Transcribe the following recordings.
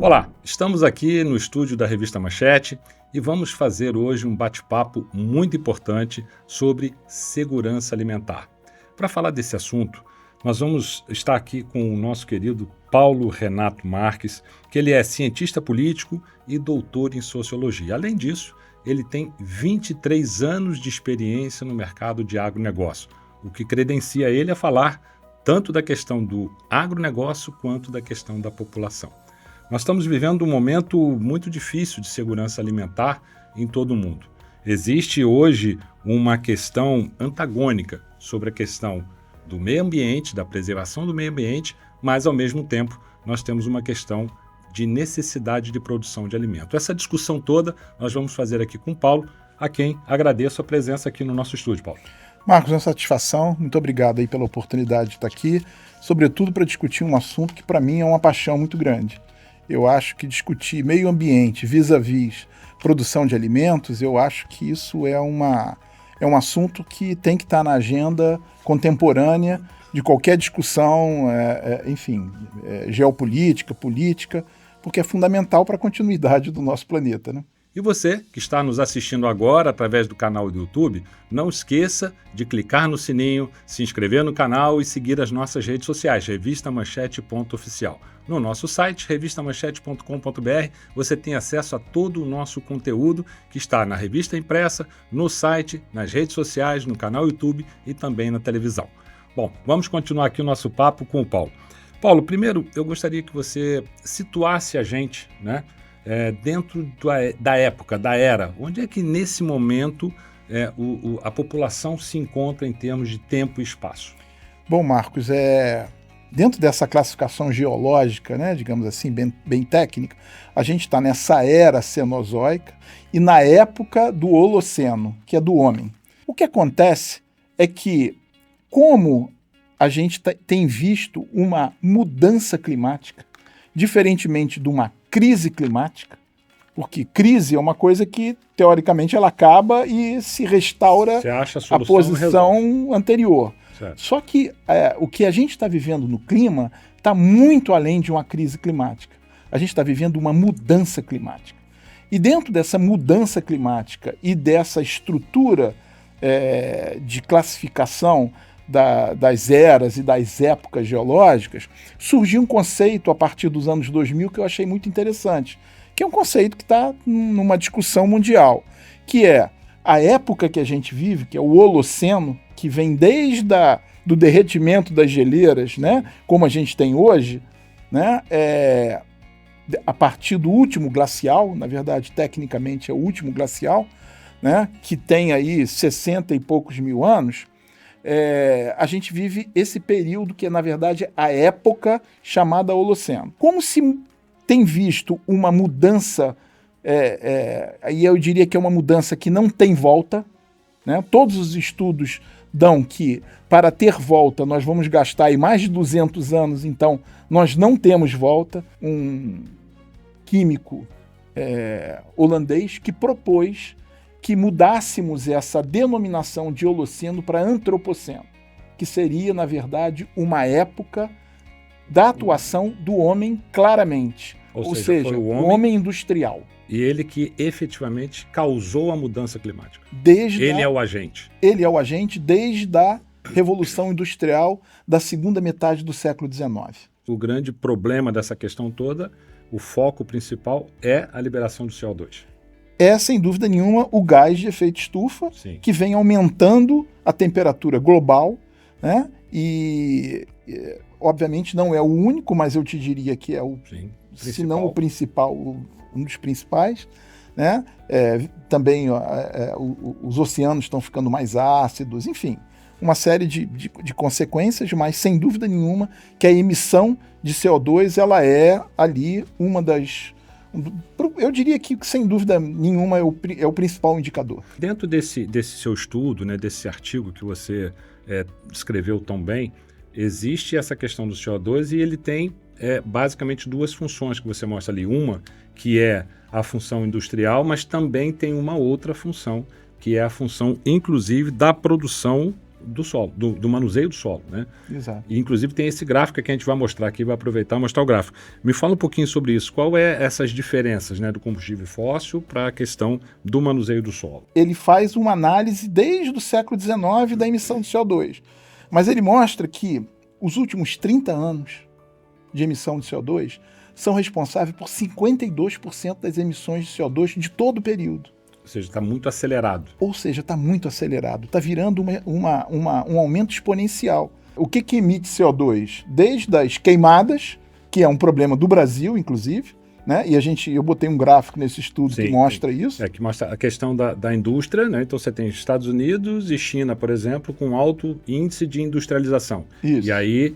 Olá, estamos aqui no estúdio da Revista Manchete e vamos fazer hoje um bate-papo muito importante sobre segurança alimentar. Para falar desse assunto, nós vamos estar aqui com o nosso querido Paulo Renato Marques, que ele é cientista político e doutor em sociologia. Além disso, ele tem 23 anos de experiência no mercado de agronegócio, o que credencia ele a falar tanto da questão do agronegócio quanto da questão da população. Nós estamos vivendo um momento muito difícil de segurança alimentar em todo o mundo. Existe hoje uma questão antagônica sobre a questão do meio ambiente, da preservação do meio ambiente, mas, ao mesmo tempo, nós temos uma questão de necessidade de produção de alimento. Essa discussão toda nós vamos fazer aqui com o Paulo, a quem agradeço a presença aqui no nosso estúdio, Paulo. Marcos, é uma satisfação. Muito obrigado aí pela oportunidade de estar aqui, sobretudo para discutir um assunto que, para mim, é uma paixão muito grande. Eu acho que discutir meio ambiente vis-à-vis produção de alimentos, eu acho que isso é um assunto que tem que estar na agenda contemporânea de qualquer discussão, geopolítica, política, porque é fundamental para a continuidade do nosso planeta, né? E você, que está nos assistindo agora através do canal do YouTube, não esqueça de clicar no sininho, se inscrever no canal e seguir as nossas redes sociais, revistamanchete.oficial. No nosso site, revistamanchete.com.br, você tem acesso a todo o nosso conteúdo que está na revista impressa, no site, nas redes sociais, no canal YouTube e também na televisão. Bom, vamos continuar aqui o nosso papo com o Paulo. Paulo, primeiro eu gostaria que você situasse a gente, né? Dentro da época, da era, onde é que nesse momento a população se encontra em termos de tempo e espaço? Bom, Marcos, dentro dessa classificação geológica, né, digamos assim, bem técnica, a gente está nessa era cenozoica e na época do Holoceno, que é do homem. O que acontece é que, como a gente tem visto uma mudança climática, diferentemente de uma crise climática, porque crise é uma coisa que, teoricamente, ela acaba e se restaura a posição anterior. Certo. Só que o que a gente está vivendo no clima está muito além de uma crise climática. A gente está vivendo uma mudança climática. E dentro dessa mudança climática e dessa estrutura de classificação das eras e das épocas geológicas, surgiu um conceito a partir dos anos 2000 que eu achei muito interessante, que é um conceito que está numa discussão mundial, que é a época que a gente vive, que é o Holoceno, que vem desde do derretimento das geleiras, né, como a gente tem hoje, né, a partir do último glacial, na verdade, tecnicamente é o último glacial, né, que tem aí 60 e poucos mil anos. A gente vive esse período que é, na verdade, a época chamada Holoceno. Como se tem visto uma mudança, e eu diria que é uma mudança que não tem volta, né? Todos os estudos dão que, para ter volta, nós vamos gastar aí mais de 200 anos, então nós não temos volta. Um químico holandês que propôs que mudássemos essa denominação de Holoceno para Antropoceno, que seria, na verdade, uma época da atuação do homem claramente, ou seja o homem industrial. E ele que efetivamente causou a mudança climática. Ele é o agente. Ele é o agente desde a Revolução Industrial da segunda metade do século XIX. O grande problema dessa questão toda, o foco principal é a liberação do CO2. É, sem dúvida nenhuma, o gás de efeito estufa, Sim, que vem aumentando a temperatura global, né? E, obviamente, não é o único, mas eu te diria que é se não o principal, um dos principais, né? Também os oceanos estão ficando mais ácidos, enfim, uma série de consequências, mas, sem dúvida nenhuma, que a emissão de CO2 ela é ali uma das... Eu diria que, sem dúvida nenhuma, é o principal indicador. Dentro desse seu estudo, né, desse artigo que você escreveu tão bem, existe essa questão do CO2 e ele tem basicamente duas funções que você mostra ali. Uma, que é a função industrial, mas também tem uma outra função, que é a função, inclusive, da produção do solo, do manuseio do solo, né? Exato. E, inclusive, tem esse gráfico que a gente vai mostrar aqui, vai aproveitar e mostrar o gráfico. Me fala um pouquinho sobre isso. Qual é essas diferenças, né, do combustível fóssil para a questão do manuseio do solo? Ele faz uma análise desde o século XIX da emissão de CO2. Mas ele mostra que os últimos 30 anos de emissão de CO2 são responsáveis por 52% das emissões de CO2 de todo o período. Ou seja, está muito acelerado. Ou seja, está muito acelerado. Está virando um aumento exponencial. O que emite CO2? Desde as queimadas, que é um problema do Brasil, inclusive, né? E eu botei um gráfico nesse estudo que mostra isso. Que mostra a questão da indústria, né? Então você tem Estados Unidos e China, por exemplo, com alto índice de industrialização. Isso. E aí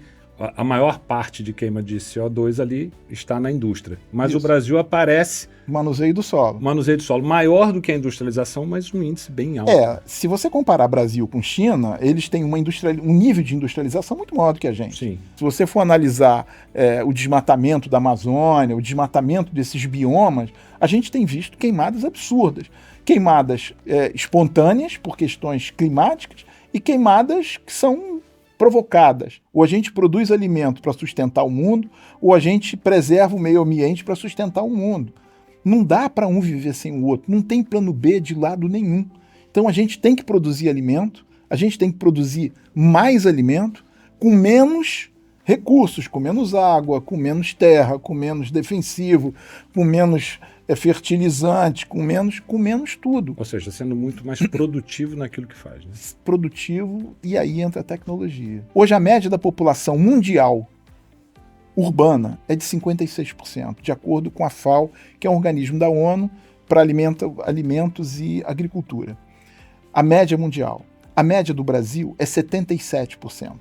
a maior parte de queima de CO2 ali está na indústria. Mas Isso. o Brasil aparece... Manuseio do solo. Manuseio do solo maior do que a industrialização, mas um índice bem alto. Se você comparar Brasil com China, eles têm um nível de industrialização muito maior do que a gente. Sim. Se você for analisar o desmatamento da Amazônia, o desmatamento desses biomas, a gente tem visto queimadas absurdas. Queimadas espontâneas por questões climáticas e queimadas que são provocadas. Ou a gente produz alimento para sustentar o mundo, ou a gente preserva o meio ambiente para sustentar o mundo. Não dá para um viver sem o outro, não tem plano B de lado nenhum. Então a gente tem que produzir alimento, a gente tem que produzir mais alimento com menos recursos, com menos água, com menos terra, com menos defensivo, com menos fertilizante, com menos tudo. Ou seja, sendo muito mais produtivo naquilo que faz. Né? Produtivo, e aí entra a tecnologia. Hoje a média da população mundial urbana é de 56%, de acordo com a FAO, que é um organismo da ONU para alimentos e agricultura. A média mundial. A média do Brasil é 77%.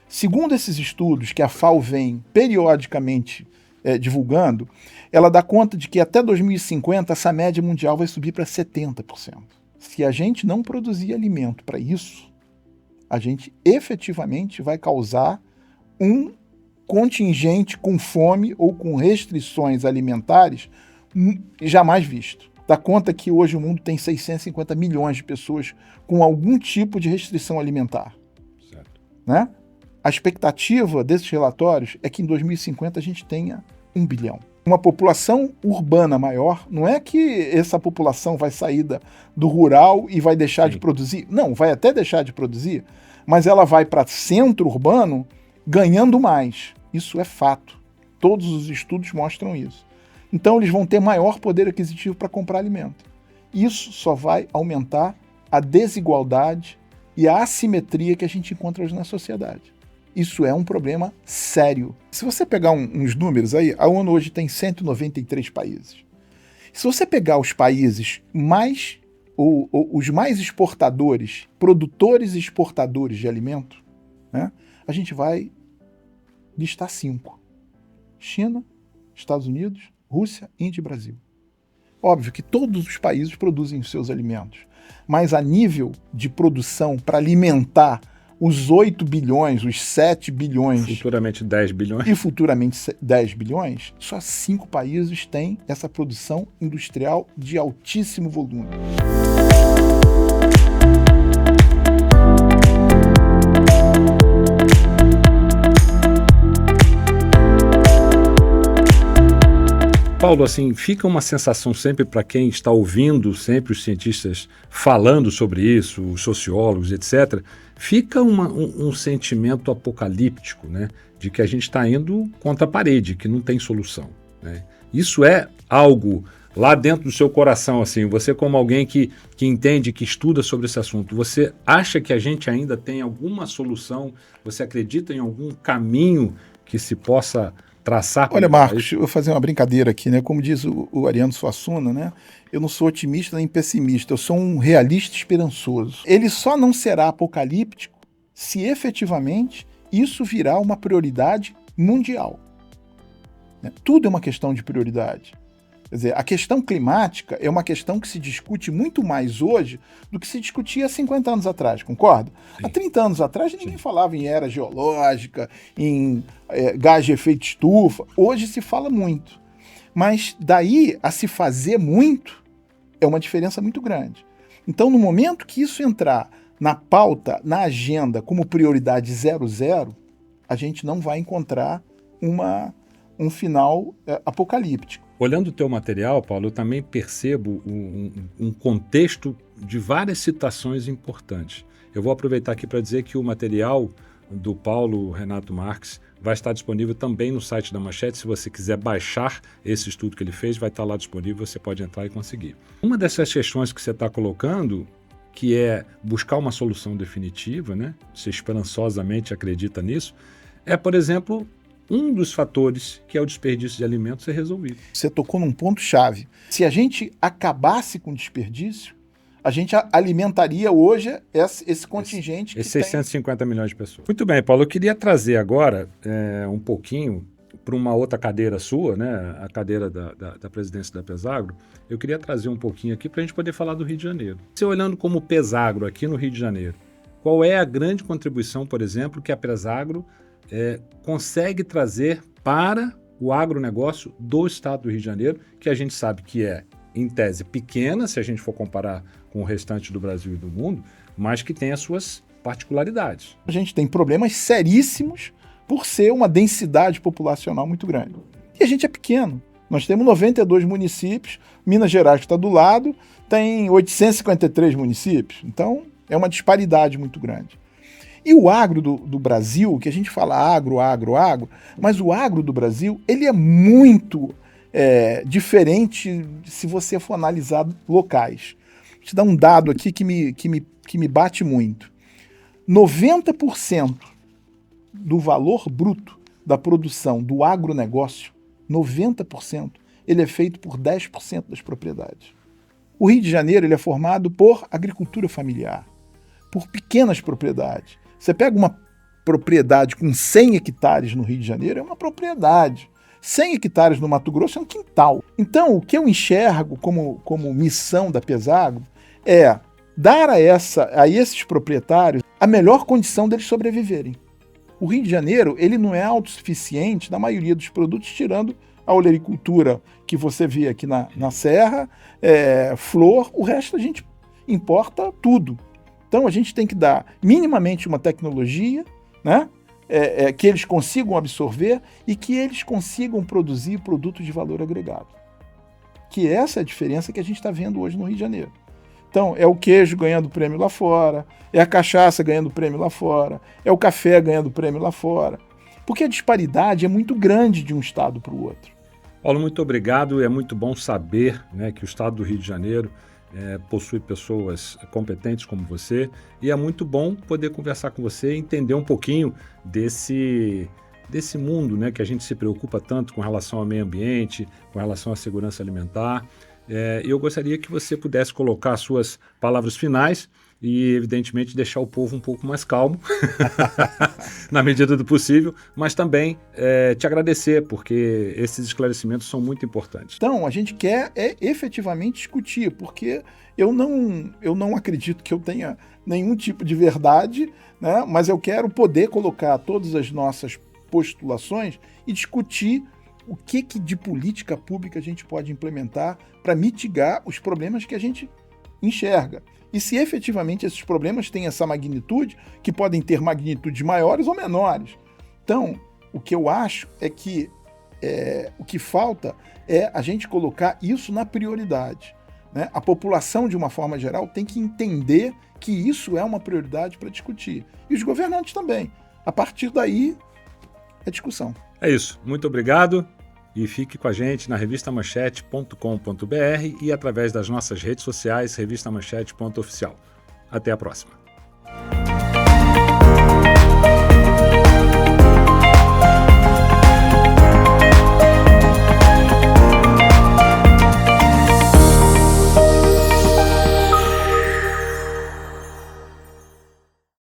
Segundo esses estudos que a FAO vem periodicamente divulgando, ela dá conta de que até 2050 essa média mundial vai subir para 70%. Se a gente não produzir alimento para isso, a gente efetivamente vai causar um contingente com fome ou com restrições alimentares jamais visto. Dá conta que hoje o mundo tem 650 milhões de pessoas com algum tipo de restrição alimentar. Certo. Né? A expectativa desses relatórios é que em 2050 a gente tenha 1 bilhão. Uma população urbana maior, não é que essa população vai sair do rural e vai deixar de produzir. Não, vai até deixar de produzir, mas ela vai para centro urbano ganhando mais. Isso é fato. Todos os estudos mostram isso. Então eles vão ter maior poder aquisitivo para comprar alimento. Isso só vai aumentar a desigualdade e a assimetria que a gente encontra hoje na sociedade. Isso é um problema sério. Se você pegar uns números aí, a ONU hoje tem 193 países. Se você pegar os países os mais exportadores, produtores e exportadores de alimento, né, a gente vai listar 5. China, Estados Unidos, Rússia, Índia e Brasil. Óbvio que todos os países produzem os seus alimentos, mas a nível de produção para alimentar os 8 bilhões, os 7 bilhões... Futuramente 10 bilhões. E futuramente 10 bilhões, só 5 países têm essa produção industrial de altíssimo volume. Paulo, assim, fica uma sensação sempre para quem está ouvindo sempre os cientistas falando sobre isso, os sociólogos, etc., fica um sentimento apocalíptico, né, de que a gente está indo contra a parede, que não tem solução. Né? Isso é algo lá dentro do seu coração, assim, você como alguém que entende, que estuda sobre esse assunto, você acha que a gente ainda tem alguma solução? Você acredita em algum caminho que se possa traçar? Olha, Marcos, eu vou fazer uma brincadeira aqui, né? Como diz o Ariano Suassuna, né? Eu não sou otimista nem pessimista, eu sou um realista esperançoso. Ele só não será apocalíptico se efetivamente isso virar uma prioridade mundial. Né? Tudo é uma questão de prioridade. Quer dizer, a questão climática é uma questão que se discute muito mais hoje do que se discutia há 50 anos atrás, concorda? Sim. Há 30 anos atrás ninguém falava em era geológica, em gás de efeito estufa. Hoje se fala muito. Mas daí a se fazer muito é uma diferença muito grande. Então, no momento que isso entrar na pauta, na agenda, como prioridade 00, a gente não vai encontrar um final apocalíptico. Olhando o teu material, Paulo, eu também percebo um contexto de várias citações importantes. Eu vou aproveitar aqui para dizer que o material do Paulo Renato Marques vai estar disponível também no site da Manchete. Se você quiser baixar esse estudo que ele fez, vai estar lá disponível, você pode entrar e conseguir. Uma dessas questões que você está colocando, que é buscar uma solução definitiva, né? Você esperançosamente acredita nisso, é, por exemplo, um dos fatores que é o desperdício de alimentos ser resolvido. Você tocou num ponto-chave. Se a gente acabasse com o desperdício, a gente alimentaria hoje esse contingente. Esses 650 milhões de pessoas. Muito bem, Paulo, eu queria trazer agora um pouquinho para uma outra cadeira sua, né, a cadeira da presidência da Pesagro. Eu queria trazer um pouquinho aqui para a gente poder falar do Rio de Janeiro. Você olhando como Pesagro aqui no Rio de Janeiro, qual é a grande contribuição, por exemplo, que a Pesagro consegue trazer para o agronegócio do estado do Rio de Janeiro, que a gente sabe que é, em tese, pequena, se a gente for comparar com o restante do Brasil e do mundo, mas que tem as suas particularidades. A gente tem problemas seríssimos por ser uma densidade populacional muito grande. E a gente é pequeno. Nós temos 92 municípios, Minas Gerais, que está do lado, tem 853 municípios. Então, é uma disparidade muito grande. E o agro do Brasil, que a gente fala agro, mas o agro do Brasil, ele é muito diferente se você for analisar locais. Vou te dar um dado aqui que me bate muito. 90% do valor bruto da produção do agronegócio, 90%, ele é feito por 10% das propriedades. O Rio de Janeiro ele é formado por agricultura familiar, por pequenas propriedades. Você pega uma propriedade com 100 hectares no Rio de Janeiro, é uma propriedade. 100 hectares no Mato Grosso é um quintal. Então, o que eu enxergo como missão da Pesagro é dar a esses proprietários a melhor condição deles sobreviverem. O Rio de Janeiro ele não é autossuficiente na maioria dos produtos, tirando a olericultura que você vê aqui na Serra, flor, o resto a gente importa tudo. Então a gente tem que dar minimamente uma tecnologia, né, que eles consigam absorver e que eles consigam produzir produtos de valor agregado. Que essa é a diferença que a gente está vendo hoje no Rio de Janeiro. Então, é o queijo ganhando prêmio lá fora, é a cachaça ganhando prêmio lá fora, é o café ganhando prêmio lá fora. Porque a disparidade é muito grande de um estado para o outro. Paulo, muito obrigado. É muito bom saber, né, que o estado do Rio de Janeiro possui pessoas competentes como você, e é muito bom poder conversar com você e entender um pouquinho desse mundo, né, que a gente se preocupa tanto com relação ao meio ambiente, com relação à segurança alimentar. Eu gostaria que você pudesse colocar as suas palavras finais e, evidentemente, deixar o povo um pouco mais calmo, na medida do possível, mas também te agradecer, porque esses esclarecimentos são muito importantes. Então, a gente quer efetivamente discutir, porque eu não acredito que eu tenha nenhum tipo de verdade, né? Mas eu quero poder colocar todas as nossas postulações e discutir o que de política pública a gente pode implementar para mitigar os problemas que a gente enxerga. E se efetivamente esses problemas têm essa magnitude, que podem ter magnitudes maiores ou menores. Então, o que eu acho é que o que falta é a gente colocar isso na prioridade, né? A população, de uma forma geral, tem que entender que isso é uma prioridade para discutir. E os governantes também. A partir daí, é discussão. É isso. Muito obrigado. E fique com a gente na revistamanchete.com.br e através das nossas redes sociais, revistamanchete.oficial. Até a próxima.